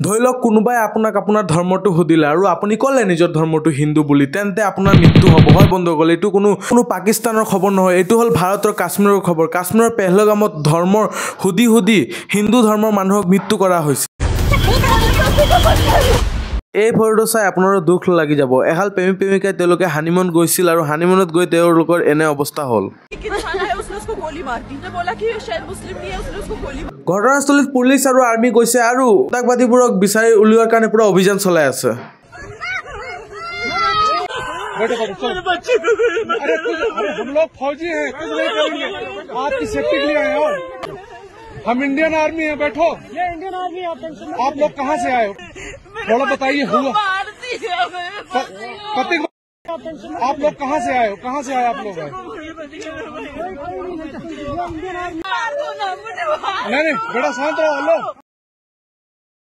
ধৰি লওক কোনোবাই আপোনাক আপোনাৰ ধৰ্মটো সুধিলে আৰু আপুনি ক'লে নিজৰ ধৰ্মটো হিন্দু বুলি, তেন্তে আপোনাৰ মৃত্যু হ'ব। হয় বন্ধুসকল, এইটো কোনো পাকিস্তানৰ খবৰ নহয়, এইটো হ'ল ভাৰতৰ কাশ্মীৰৰ খবৰ। কাশ্মীৰৰ পেহলগামত ধৰ্মৰ সুধি হিন্দু ধৰ্মৰ মানুহক মৃত্যু কৰা হৈছে। এই ফটোটো চাই আপোনাৰো দুখ লাগি যাব। এহাল প্ৰেমিকাই তেওঁলোকে হানিমুন গৈছিল আৰু হানিমুনত গৈ তেওঁলোকৰ এনে অৱস্থা হ'ল। ঘটনাস্থলীত পুলিচ আৰু আৰ্মি গৈছে আৰু সন্ত্ৰাসবাদীবোৰক বিচাৰি উলিওৱাৰ কাৰণে পুৰা অভিযান চলাই আছে। हम लोग फौजी हैं, कुछ नहीं करेंगे, आपकी सेफ्टी के लिए आए हो। हम इंडियन आर्मी हैं, बैठो। ये इंडियन आर्मी है, आप लोग कहाँ से आए हो थोड़ा बताइए। हुआ आप लोग कहाँ से आए हो, कहाँ से आए आप लोग? नहीं बेटा शांत रहो।